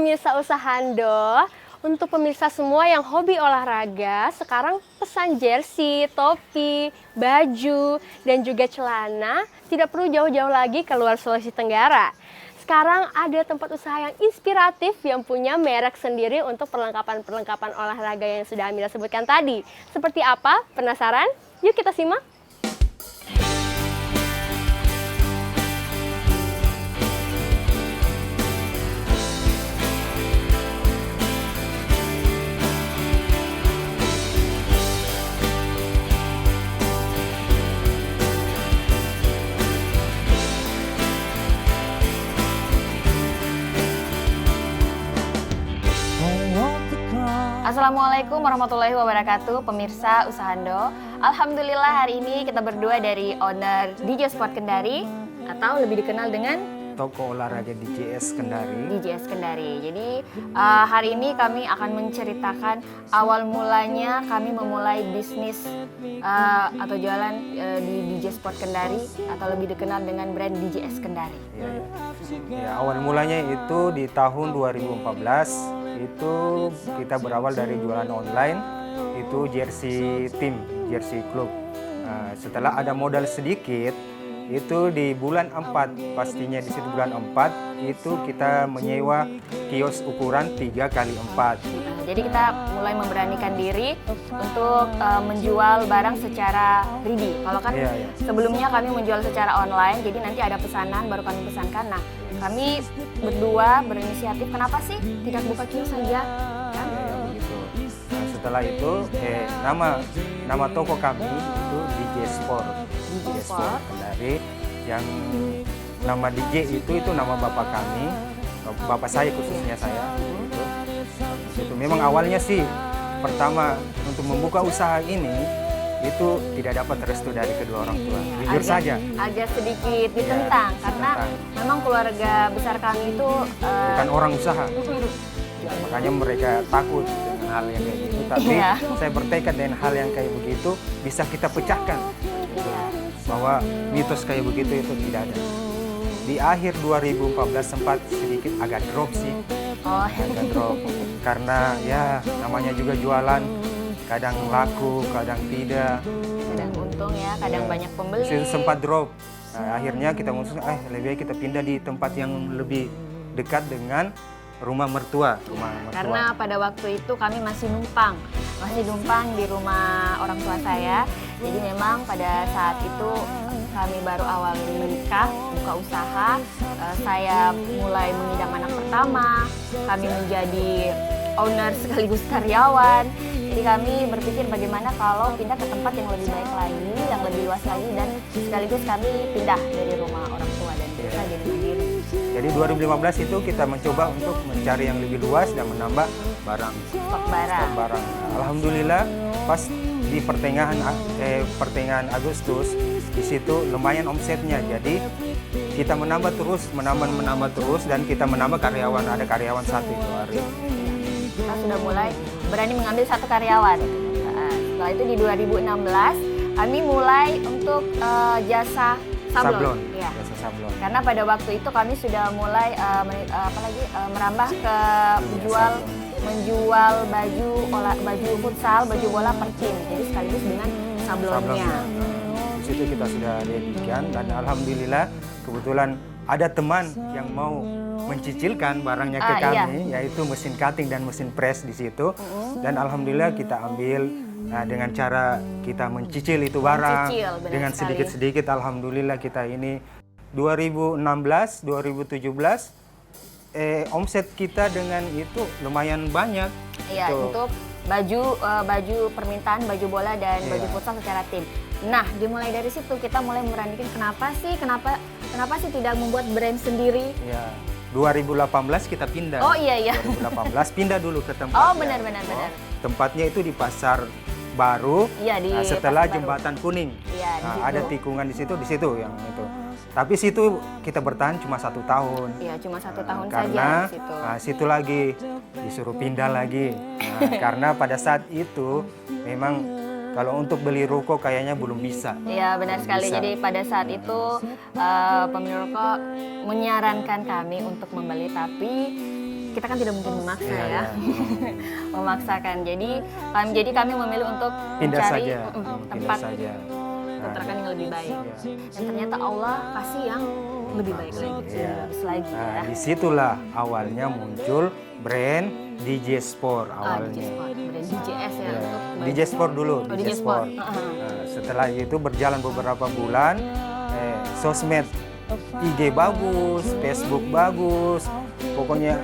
pemirsa Usahando. Untuk pemirsa semua yang hobi olahraga, sekarang pesan jersey, topi, baju, dan juga celana tidak perlu jauh-jauh lagi keluar Sulawesi Tenggara. Sekarang ada tempat usaha yang inspiratif yang punya merek sendiri untuk perlengkapan-perlengkapan olahraga yang sudah Amira sebutkan tadi. Seperti apa? Penasaran? Yuk kita simak. Assalamualaikum warahmatullahi wabarakatuh, pemirsa Usahando. Alhamdulillah hari ini kita berdua dari owner DJS Sport Kendari atau lebih dikenal dengan Toko Olahraga DJS Kendari. DJS Kendari. Jadi hari ini kami akan menceritakan awal mulanya kami memulai bisnis atau jualan di DJS Sport Kendari atau lebih dikenal dengan brand DJS Kendari. Ya, awal mulanya itu di tahun 2014. Itu kita berawal dari jualan online, itu jersey tim, jersey klub. Nah, setelah ada modal sedikit, itu di bulan 4, pastinya di situ bulan 4, itu kita menyewa kios ukuran 3x4. Jadi kita mulai memberanikan diri untuk menjual barang secara 3D. Kalau kan sebelumnya kami menjual secara online, jadi nanti ada pesanan baru kami pesankan. Nah, kami berdua berinisiatif, kenapa sih tidak buka kios saja? Kan? Begitu. Nah, setelah itu nama toko kami itu DJ Sport. DJ Sport Kendari, yang nama DJ itu nama bapak kami, bapak saya khususnya saya. Itu memang awalnya sih pertama untuk membuka usaha ini itu tidak dapat restu dari kedua orang tua. Jujur saja. Agak sedikit ditentang karena memang keluarga besar kami itu bukan orang usaha. Makanya mereka takut dengan hal yang kayak gitu. Tapi saya bertekad dengan hal yang kayak begitu bisa kita pecahkan. Bahwa mitos kayak begitu itu tidak ada. Di akhir 2014 sempat sedikit agak drop sih. Agak drop. Karena ya namanya juga jualan, kadang laku, kadang tidak. Kadang untung ya, kadang banyak pembeli. Sempat drop. Nah, akhirnya kita memutuskan, lebih baik kita pindah di tempat yang lebih dekat dengan rumah mertua. Karena pada waktu itu kami masih numpang di rumah orang tua saya. Jadi memang pada saat itu kami baru awal menikah, buka usaha. Saya mulai mengidam anak pertama. Kami menjadi owner sekaligus karyawan. Jadi kami berpikir bagaimana kalau pindah ke tempat yang lebih baik lagi, yang lebih luas lagi, dan sekaligus kami pindah dari rumah orang tua dan bisa jadi mandiri. Jadi 2015 itu kita mencoba untuk mencari yang lebih luas dan menambah stok barang. Alhamdulillah pas di pertengahan Agustus di situ lumayan omsetnya. Jadi kita menambah terus dan kita menambah karyawan, ada karyawan satu itu hari. Kita sudah mulai berani mengambil satu karyawan. Setelah itu di 2016 kami mulai untuk jasa sablon. Ya. Jasa sablon. Karena pada waktu itu kami sudah mulai merambah ke menjual baju futsal, baju bola per tim. Jadi sekaligus dengan sablonnya. Di situ kita sudah dedikan dan alhamdulillah kebetulan ada teman yang mau mencicilkan barangnya ke kami, yaitu mesin cutting dan mesin press di situ. Dan alhamdulillah kita ambil dengan cara kita mencicil itu barang dengan sedikit-sedikit. Alhamdulillah kita ini 2016, 2017 omset kita dengan itu lumayan banyak. Iya, untuk baju permintaan baju bola dan baju futsal secara tim. Nah, dimulai dari situ kita mulai memberanikan kenapa sih tidak membuat brand sendiri? Ya. 2018 kita pindah. Oh iya. 2018 pindah dulu ke tempat. Oh benar. Tempatnya itu di Pasar Baru. Iya, di setelah Pasar Jembatan Baru. Kuning. Iya, ada tikungan di situ yang itu. Tapi situ kita bertahan cuma 1 tahun. Iya, cuma 1 tahun karena, saja di situ. Situ lagi disuruh pindah lagi. Karena pada saat itu memang kalau untuk beli rokok kayaknya belum bisa. Iya, benar sekali. Jadi pada saat itu pemilik rokok menyarankan kami untuk membeli, tapi kita kan tidak mungkin memaksa Iya, ya. iya. Memaksakan. Jadi kami memilih untuk Pindah mencari saja, tempat pindah saja. kontrakan yang lebih baik. Iya. Dan ternyata Allah kasih yang lebih baik lagi, lebih Iya. bagus lagi Nah, ya. disitulah awalnya muncul brand DJ Sport awalnya. DJ Sport, brand DJS ya. Ya, Untuk DJ Sport dulu, Oh, DJ DJ Sport. Sport. Nah, setelah itu berjalan beberapa bulan, sosmed IG bagus, Facebook bagus, pokoknya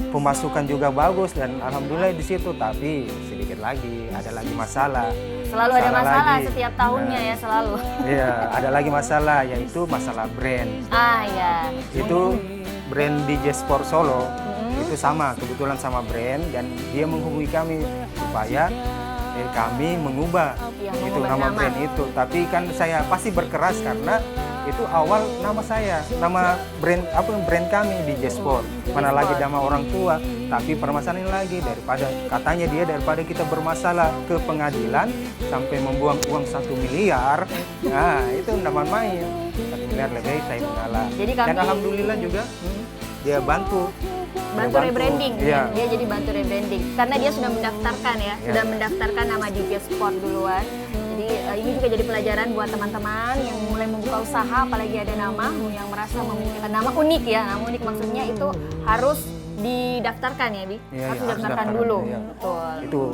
pemasukan juga bagus dan alhamdulillah di situ. Tapi sedikit lagi ada lagi masalah. Selalu ada masalah lagi. setiap tahunnya ya, selalu. Iya, ada lagi masalah yaitu masalah brand. Ya. Itu brand DJ Sport Solo itu sama, kebetulan sama brand dan dia menghubungi kami supaya kami mengubah Iya, itu mengubah nama nama. brand itu. Tapi kan saya pasti berkeras karena itu awal nama saya, nama brand kami DJ Sport. Mana lagi nama orang tua. Tapi permasalahan lagi daripada kita bermasalah ke pengadilan sampai membuang uang 1 miliar, nah itu tidak main. 1 miliar lebih saya mengalah. Jadi kami- Dan alhamdulillah juga dia bantu Rebranding. Iya. Dia jadi bantu rebranding karena dia sudah mendaftarkan ya, Iya. sudah mendaftarkan nama DJ Sport duluan. Jadi ini juga jadi pelajaran buat teman-teman yang mulai membuka usaha, apalagi ada nama yang merasa memiliki nama unik ya. Nama unik maksudnya itu harus didaftarkan ya, Bi? Iya, Harus iya, didaftarkan harus dulu. daftarkan, iya. Betul.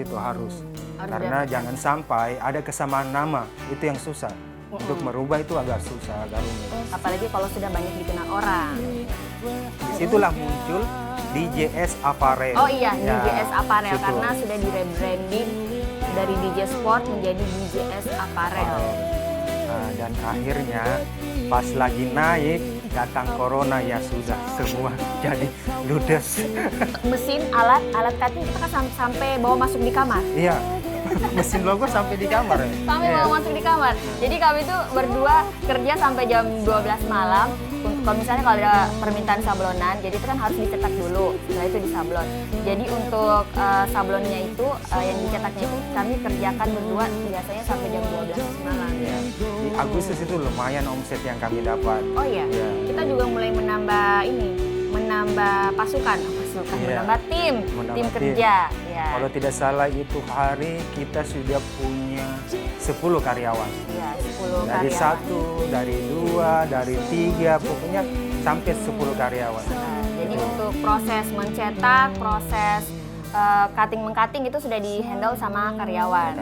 itu harus. Karena jangan sampai ada kesamaan nama, itu yang susah. Untuk merubah itu agak susah, agak rumit. Apalagi kalau sudah banyak dikenal orang. Disitulah muncul DJS Apparel. Oh iya, Ya, DJS Apparel situ. karena sudah di rebranding dari DJ Sport menjadi DJS Apparel. Nah, dan akhirnya pas lagi naik datang corona ya sudah semua jadi ludes. Mesin, alat cutting kita kan sampai bawa masuk di kamar. Iya, mesin logo sampai di kamar ya. Sampai Iya. bawa masuk di kamar. Jadi kami tuh berdua kerja sampai jam 12 malam. Kalau misalnya kalau ada permintaan sablonan, jadi itu kan harus dicetak dulu. Setelah itu disablon. Jadi untuk sablonnya itu yang dicetaknya itu kami kerjakan berdua biasanya sampai jam 12 malam. Ya, di Agustus itu lumayan omset yang kami dapat. Oh iya, Iya. kita juga mulai menambah pasukan, Iya. menambah tim kerja. Ya. Kalau tidak salah itu hari kita sudah punya 10 karyawan. Iya, 10 Dari karyawan. 1, dari 2, dari 3, pokoknya sampai 10 karyawan. Nah, jadi untuk proses mencetak, proses cutting-mengcutting itu sudah di-handle sama karyawan.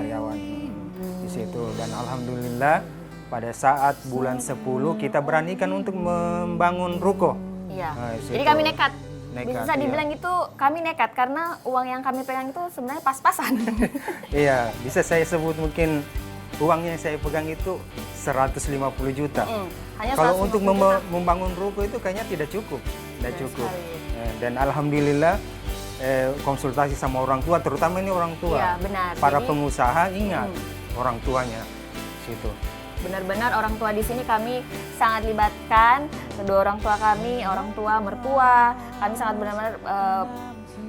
Di situ dan alhamdulillah pada saat bulan 10 kita beranikan untuk membangun ruko. Iya. Nah, di Jadi situ. kami nekat. Nekat, Bisa iya. dibilang itu kami nekat karena uang yang kami pegang itu sebenarnya pas-pasan. Iya, bisa saya sebut mungkin uangnya yang saya pegang itu 150 juta. Hanya Kalau 150 untuk juta. membangun ruko itu kayaknya tidak cukup. Tidak Benar cukup. sekali. Dan alhamdulillah konsultasi sama orang tua, terutama ini orang tua. Iya, benar. Para Jadi, pengusaha ingat orang tuanya situ. benar-benar orang tua di sini kami sangat libatkan, kedua orang tua kami, orang tua, mertua, kami sangat benar-benar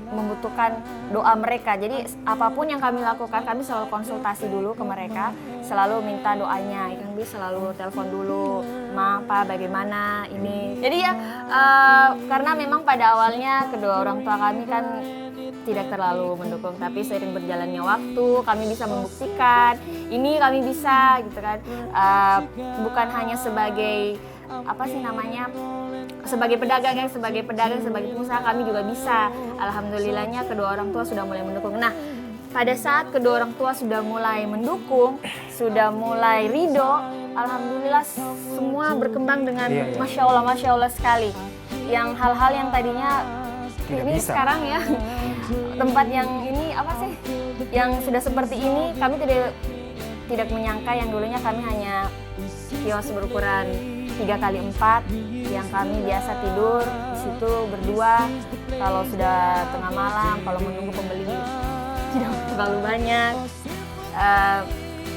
membutuhkan doa mereka. Jadi apapun yang kami lakukan, kami selalu konsultasi dulu ke mereka, selalu minta doanya. Kami selalu telepon dulu, Ma, Pa, bagaimana ini. Jadi ya karena memang pada awalnya kedua orang tua kami kan tidak terlalu mendukung, tapi seiring berjalannya waktu kami bisa membuktikan ini kami bisa gitu kan. Bukan hanya sebagai sebagai pedagang, sebagai pengusaha kami juga bisa. Alhamdulillahnya kedua orang tua sudah mulai mendukung. Nah, pada saat kedua orang tua sudah mulai mendukung, sudah mulai ridho, alhamdulillah semua berkembang dengan Iya, iya. masya Allah sekali. Yang hal-hal yang tadinya Tidak ini bisa. sekarang ya tempat yang ini yang sudah seperti ini kami tidak menyangka. Yang dulunya kami hanya kios berukuran 3x4 yang kami biasa tidur di situ berdua kalau sudah tengah malam, kalau menunggu pembeli tidak terlalu banyak.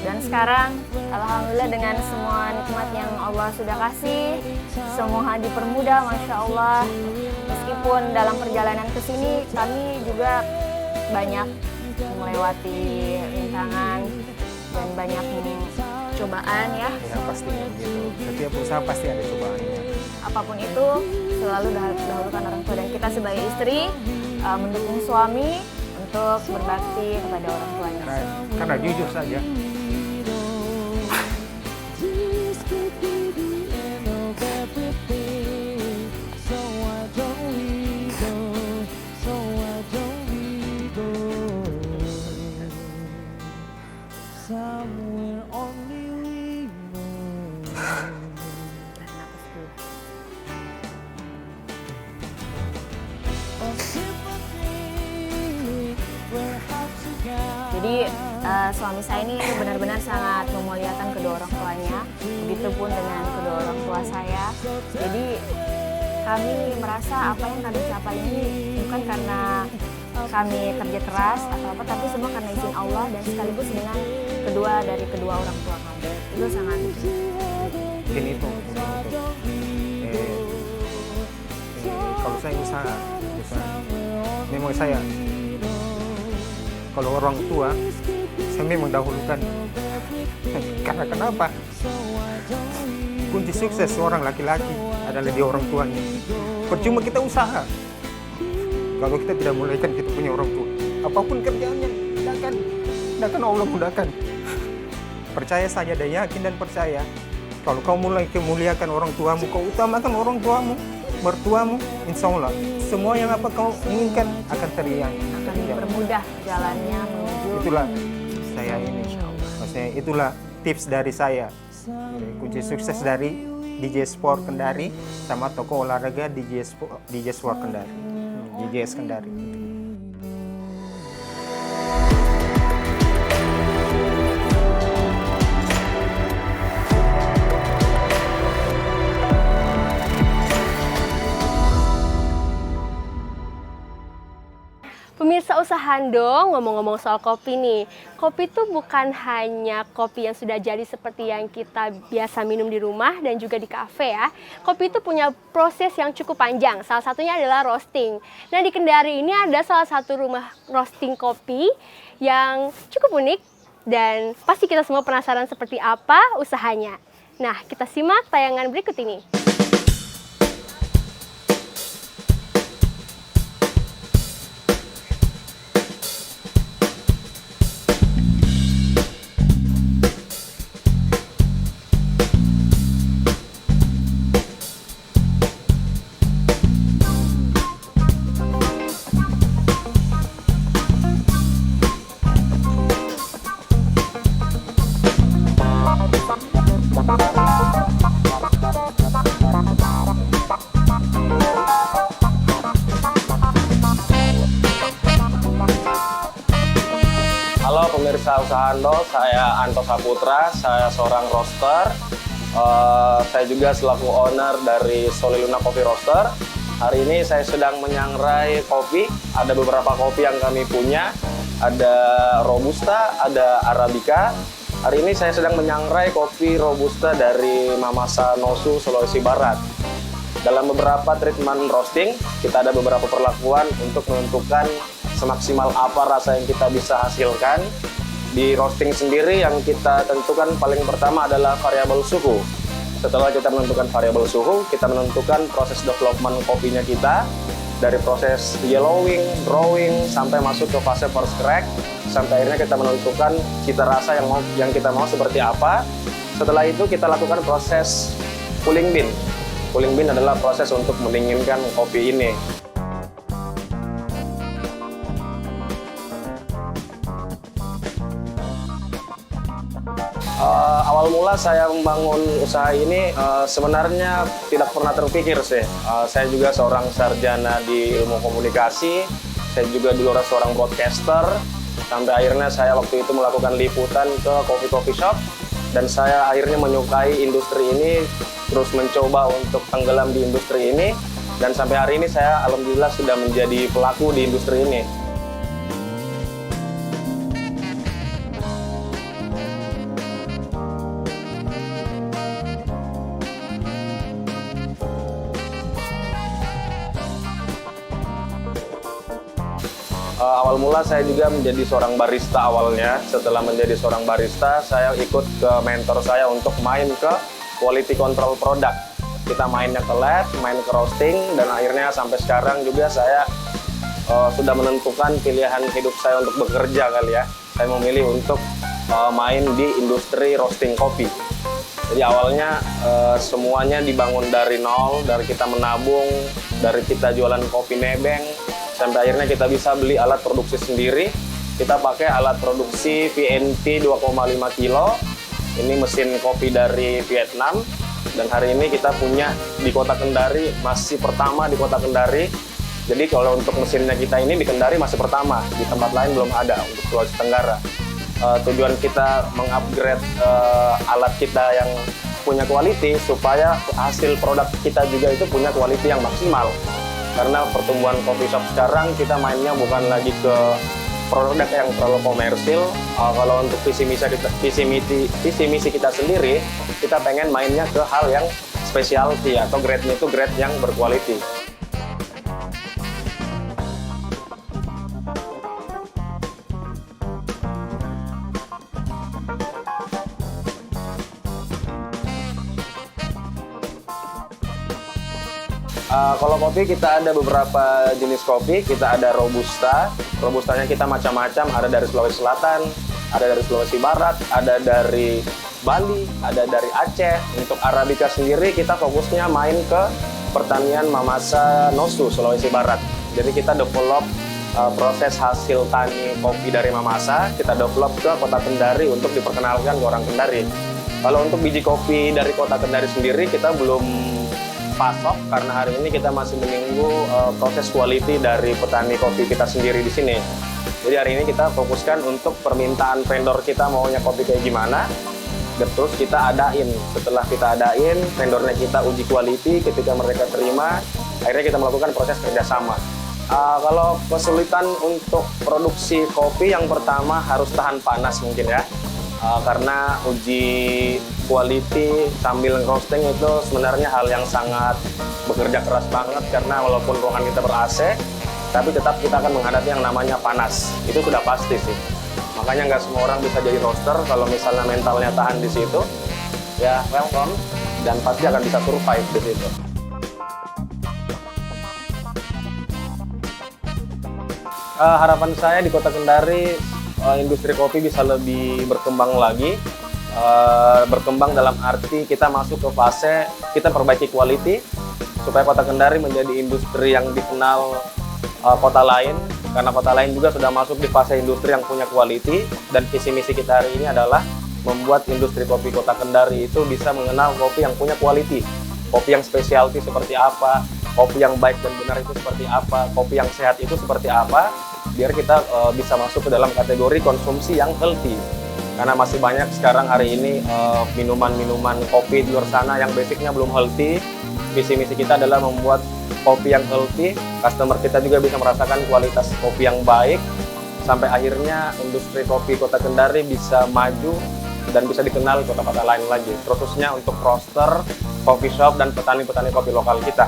Dan sekarang alhamdulillah dengan semua nikmat yang Allah sudah kasih, semua dipermudah, masya Allah. Meskipun dalam perjalanan ke sini kami juga banyak melewati rintangan dan banyak cobaan ya. Ya pastinya begitu. Setiap usaha pasti ada cobaannya. apapun itu selalu dahulukan orang tua, dan kita sebagai istri mendukung suami untuk berbakti kepada orang tuanya. Karena jujur saja, Jadi suami saya ini benar-benar sangat memuliakan kedua orang tuanya, begitupun dengan kedua orang tua saya. Jadi kami merasa apa yang kami capai ini bukan karena kami kerja keras atau apa, tapi semua karena izin Allah dan sekaligus dengan kedua orang tua kami. Itu sangat mungkin itu. Kalau saya usaha, memang saya kalau orang tua saya memang dahulukan. Karena kenapa? Kunci sukses seorang laki-laki adalah di orang tuanya. Percuma kita usaha kalau kita tidak mulaikan kita punya orang tua. Apapun kerjaannya, tidak akan Allah mudahkan. Percaya saja dan yakin dan percaya. Kalau kau mulai kemuliakan orang tuamu, kau utamakan orang tuamu, mertuamu, insya Allah semua yang apa kau inginkan akan akan dipermudah jalannya menuju. Itulah saya ini, maksudnya itulah tips dari saya. Kunci sukses dari DJ Sport Kendari sama toko olahraga DJ Sport Kendari, DJS Kendari. Pemirsa Usahando, ngomong-ngomong soal kopi nih. Kopi itu bukan hanya kopi yang sudah jadi seperti yang kita biasa minum di rumah dan juga di kafe ya. Kopi itu punya proses yang cukup panjang, salah satunya adalah roasting. Nah di Kendari ini ada salah satu rumah roasting kopi yang cukup unik dan pasti kita semua penasaran seperti apa usahanya. Nah kita simak tayangan berikut ini. Halo pemirsa Usahando, saya Anto Saputra, saya seorang roaster. Saya juga selaku owner dari Soliluna Coffee Roaster. Hari ini saya sedang menyangrai kopi. Ada beberapa kopi yang kami punya. Ada Robusta, ada Arabica. Hari ini saya sedang menyangrai kopi Robusta dari Mamasa Nosu, Sulawesi Barat. Dalam beberapa treatment roasting, kita ada beberapa perlakuan untuk menentukan semaksimal apa rasa yang kita bisa hasilkan. Di roasting sendiri yang kita tentukan paling pertama adalah variabel suhu. Setelah kita menentukan variabel suhu, kita menentukan proses development kopinya kita. Dari proses yellowing, drawing, sampai masuk ke fase first crack, sampai akhirnya kita menentukan cita rasa yang kita mau seperti apa. Setelah itu kita lakukan proses cooling bean. Cooling bean adalah proses untuk mendinginkan kopi ini. Awal mula saya membangun usaha ini sebenarnya tidak pernah terpikir sih. Saya juga seorang sarjana di ilmu komunikasi, saya juga dulu seorang broadcaster, sampai akhirnya saya waktu itu melakukan liputan ke coffee shop, dan saya akhirnya menyukai industri ini, terus mencoba untuk tenggelam di industri ini, dan sampai hari ini saya alhamdulillah sudah menjadi pelaku di industri ini. Awal mula saya juga menjadi seorang barista awalnya. Setelah menjadi seorang barista, saya ikut ke mentor saya untuk main ke quality control product. kita mainnya ke lab, main ke roasting, dan akhirnya sampai sekarang juga saya sudah menentukan pilihan hidup saya untuk bekerja kali ya. Saya memilih untuk main di industri roasting kopi. Jadi awalnya semuanya dibangun dari nol, dari kita menabung, dari kita jualan kopi nebeng, sampai akhirnya kita bisa beli alat produksi sendiri. Kita pakai alat produksi VNT 2,5 kilo. Ini mesin kopi dari Vietnam. Dan hari ini kita punya di Kota Kendari, masih pertama di Kota Kendari. Jadi kalau untuk mesinnya kita ini di Kendari masih pertama, di tempat lain belum ada untuk Sulawesi Tenggara. Tujuan kita mengupgrade alat kita yang punya quality supaya hasil produk kita juga itu punya quality yang maksimal. Karena pertumbuhan coffee shop sekarang kita mainnya bukan lagi ke produk yang terlalu komersil. Kalau untuk visi misi kita sendiri, kita pengen mainnya ke hal yang specialty atau grade-nya itu grade yang berkualiti. Kalau kopi kita ada beberapa jenis kopi, kita ada Robusta. Robustanya kita macam-macam, ada dari Sulawesi Selatan, ada dari Sulawesi Barat, ada dari Bali, ada dari Aceh. Untuk Arabica sendiri kita fokusnya main ke pertanian Mamasa Nosu, Sulawesi Barat. Jadi kita develop proses hasil tani kopi dari Mamasa, kita develop ke Kota Kendari untuk diperkenalkan ke orang Kendari. Kalau untuk biji kopi dari Kota Kendari sendiri kita belum pasok karena hari ini kita masih menunggu proses quality dari petani kopi kita sendiri di sini. Jadi hari ini kita fokuskan untuk permintaan vendor kita maunya kopi kayak gimana, dan terus kita adain. Setelah kita adain, vendornya kita uji quality, ketika mereka terima, akhirnya kita melakukan proses kerjasama. Kalau kesulitan untuk produksi kopi, yang pertama harus tahan panas mungkin ya. Karena uji quality sambil roasting itu sebenarnya hal yang sangat bekerja keras banget, karena walaupun ruangan kita ber-AC, tapi tetap kita akan menghadapi yang namanya panas. Itu sudah pasti sih. Makanya nggak semua orang bisa jadi roaster. Kalau misalnya mentalnya tahan di situ, ya welcome, dan pasti akan bisa survive di situ. Harapan saya di Kota Kendari, industri kopi bisa lebih berkembang lagi. Berkembang dalam arti kita masuk ke fase kita perbaiki quality supaya Kota Kendari menjadi industri yang dikenal kota lain, karena kota lain juga sudah masuk di fase industri yang punya quality. Dan visi misi kita hari ini adalah membuat industri kopi Kota Kendari itu bisa mengenal kopi yang punya quality, kopi yang specialty seperti apa, kopi yang baik dan benar itu seperti apa, kopi yang sehat itu seperti apa, biar kita bisa masuk ke dalam kategori konsumsi yang healthy. Karena masih banyak sekarang hari ini minuman-minuman kopi di luar sana yang basicnya belum healthy. Visi misi kita adalah membuat kopi yang healthy, customer kita juga bisa merasakan kualitas kopi yang baik, sampai akhirnya industri kopi Kota Kendari bisa maju dan bisa dikenal di kota-kota lain lagi, khususnya untuk roaster, coffee shop, dan petani-petani kopi lokal kita.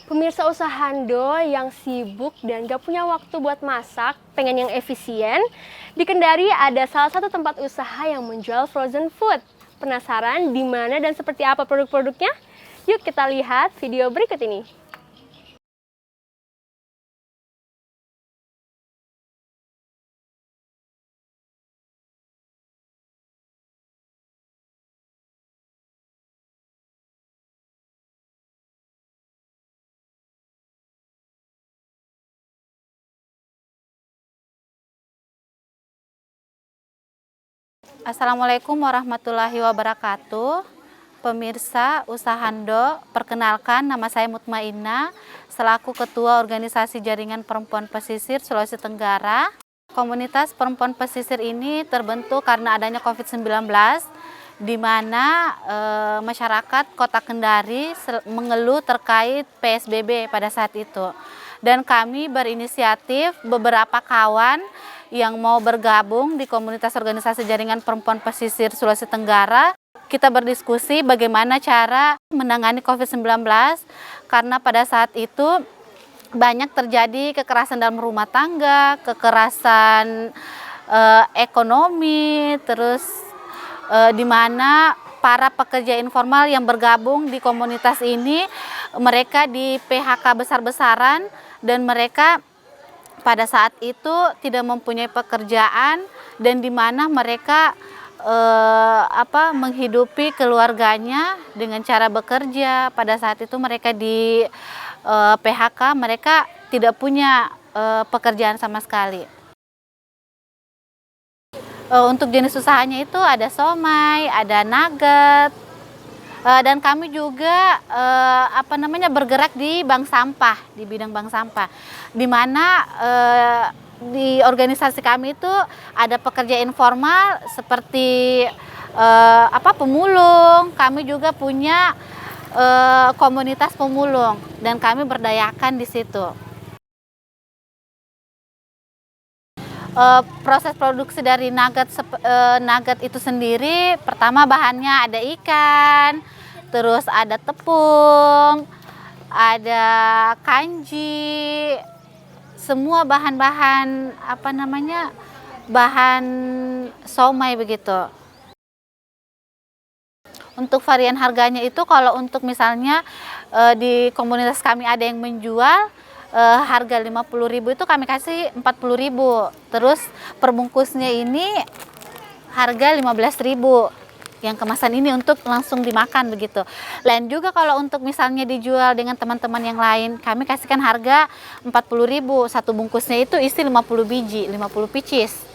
Pemirsa usahando yang sibuk dan gak punya waktu buat masak, pengen yang efisien, di Kendari ada salah satu tempat usaha yang menjual frozen food. Penasaran di mana dan seperti apa produk-produknya? Yuk kita lihat video berikut ini. Assalamualaikum warahmatullahi wabarakatuh. Pemirsa usahando, perkenalkan nama saya Mutmainah selaku Ketua Organisasi Jaringan Perempuan Pesisir Sulawesi Tenggara. Komunitas perempuan pesisir ini terbentuk karena adanya COVID-19, di mana masyarakat Kota Kendari mengeluh terkait PSBB pada saat itu. Dan kami berinisiatif beberapa kawan yang mau bergabung di komunitas organisasi jaringan perempuan pesisir Sulawesi Tenggara kita berdiskusi bagaimana cara menangani COVID-19 karena pada saat itu banyak terjadi kekerasan dalam rumah tangga, kekerasan ekonomi, terus di mana para pekerja informal yang bergabung di komunitas ini, mereka di PHK besar-besaran dan mereka pada saat itu tidak mempunyai pekerjaan dan di mana mereka menghidupi keluarganya dengan cara bekerja. Pada saat itu mereka di PHK, mereka tidak punya pekerjaan sama sekali. Untuk jenis usahanya itu ada somai, ada nugget, dan kami juga bergerak di bank sampah, di bidang bank sampah, di mana di organisasi kami itu ada pekerja informal seperti pemulung. Kami juga punya komunitas pemulung dan kami berdayakan di situ. Proses produksi dari nugget itu sendiri, pertama bahannya ada ikan, terus ada tepung, ada kanji, semua bahan-bahan bahan somai begitu. Untuk varian harganya itu kalau untuk misalnya di komunitas kami ada yang menjual harga 50.000 itu kami kasih 40.000. Terus perbungkusnya ini harga 15.000. Yang kemasan ini untuk langsung dimakan begitu. Lain juga kalau untuk misalnya dijual dengan teman-teman yang lain, kami kasihkan harga 40.000. Satu bungkusnya itu isi 50 biji, 50 pieces.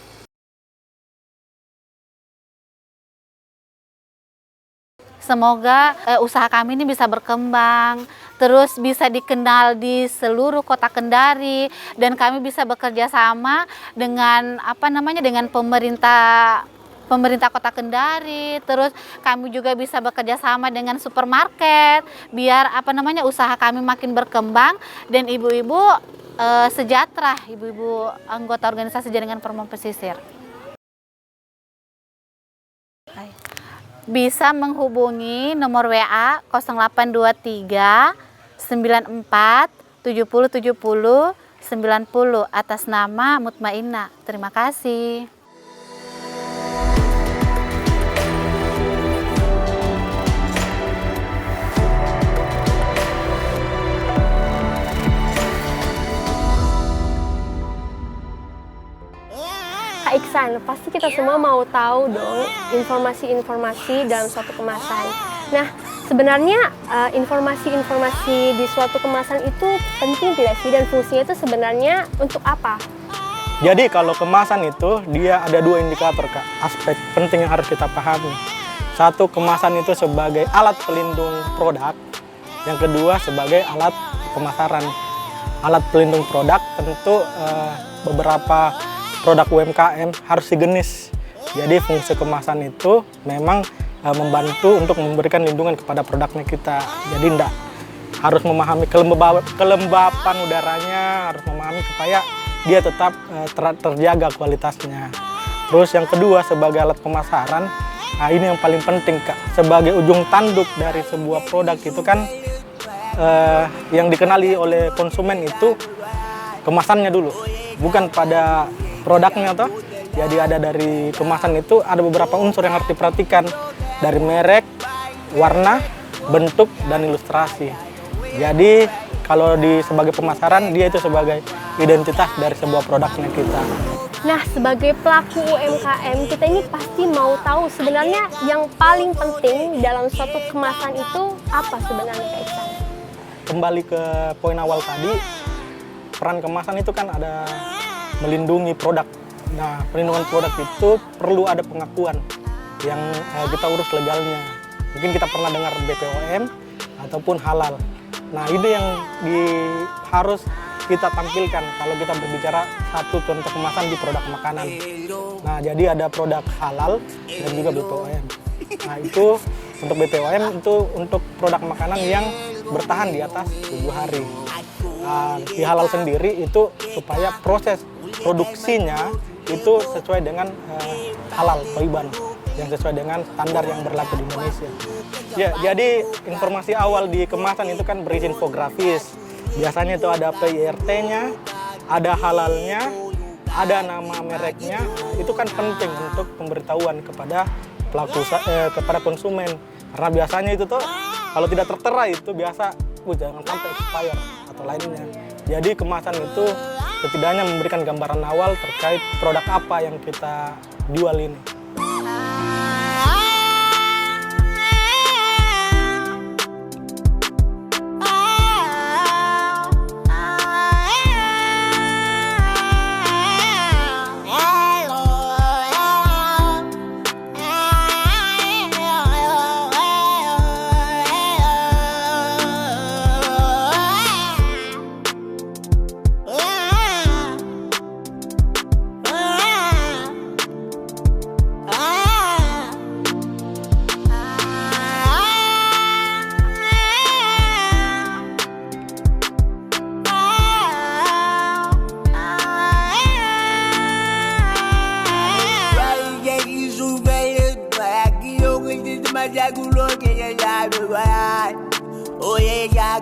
Semoga usaha kami ini bisa berkembang, terus bisa dikenal di seluruh kota Kendari, dan kami bisa bekerja sama dengan dengan pemerintah Kota Kendari. Terus kami juga bisa bekerja sama dengan supermarket biar usaha kami makin berkembang dan ibu-ibu sejahtera, ibu-ibu anggota organisasi Jaringan Perempuan Pesisir. Bisa menghubungi nomor WA 0823 94 70 70 90 atas nama Mutmainah. Terima kasih. Kak Iksan, pasti kita semua mau tahu dong informasi-informasi dalam suatu kemasan. Nah, sebenarnya informasi-informasi di suatu kemasan itu penting tidak sih? Dan fungsinya itu sebenarnya untuk apa? Jadi kalau kemasan itu dia ada dua indikator, Kak, aspek penting yang harus kita pahami. Satu, kemasan itu sebagai alat pelindung produk. Yang kedua sebagai alat pemasaran. Alat pelindung produk tentu beberapa produk UMKM harus digenis. Jadi fungsi kemasan itu memang membantu untuk memberikan lindungan kepada produknya kita. Jadi tidak harus memahami kelembapan udaranya, harus memahami supaya dia tetap terjaga kualitasnya. Terus yang kedua sebagai alat pemasaran, nah ini yang paling penting, Kak. Sebagai ujung tanduk dari sebuah produk itu kan yang dikenali oleh konsumen itu kemasannya dulu, bukan pada produknya toh. Jadi ada dari kemasan itu ada beberapa unsur yang harus diperhatikan, dari merek, warna, bentuk, dan ilustrasi. Jadi kalau sebagai pemasaran dia itu sebagai identitas dari sebuah produknya kita. Nah, sebagai pelaku UMKM, kita ini pasti mau tahu sebenarnya yang paling penting dalam suatu kemasan itu apa sebenarnya, Kak Iksan? Kembali ke poin awal tadi, peran kemasan itu kan ada melindungi produk. Nah, perlindungan produk itu perlu ada pengakuan yang kita urus legalnya. Mungkin kita pernah dengar BPOM ataupun halal. Nah, ini yang harus kita tampilkan kalau kita berbicara satu contoh kemasan di produk makanan. Nah, jadi ada produk halal dan juga BPOM. Nah, itu untuk BPOM itu untuk produk makanan yang bertahan di atas 7 hari. Nah, di halal sendiri itu supaya proses produksinya itu sesuai dengan halal, thayyiban. yang sesuai dengan standar yang berlaku di Indonesia. Ya, jadi informasi awal di kemasan itu kan berisi infografis. Biasanya itu ada PIRT-nya, ada halalnya, ada nama mereknya. Itu kan penting untuk pemberitahuan kepada kepada konsumen. Karena biasanya itu tuh kalau tidak tertera itu biasa jangan sampai expired atau lainnya. Jadi kemasan itu setidaknya memberikan gambaran awal terkait produk apa yang kita jual ini. Jagulo que ya ya, oh yeah, ya,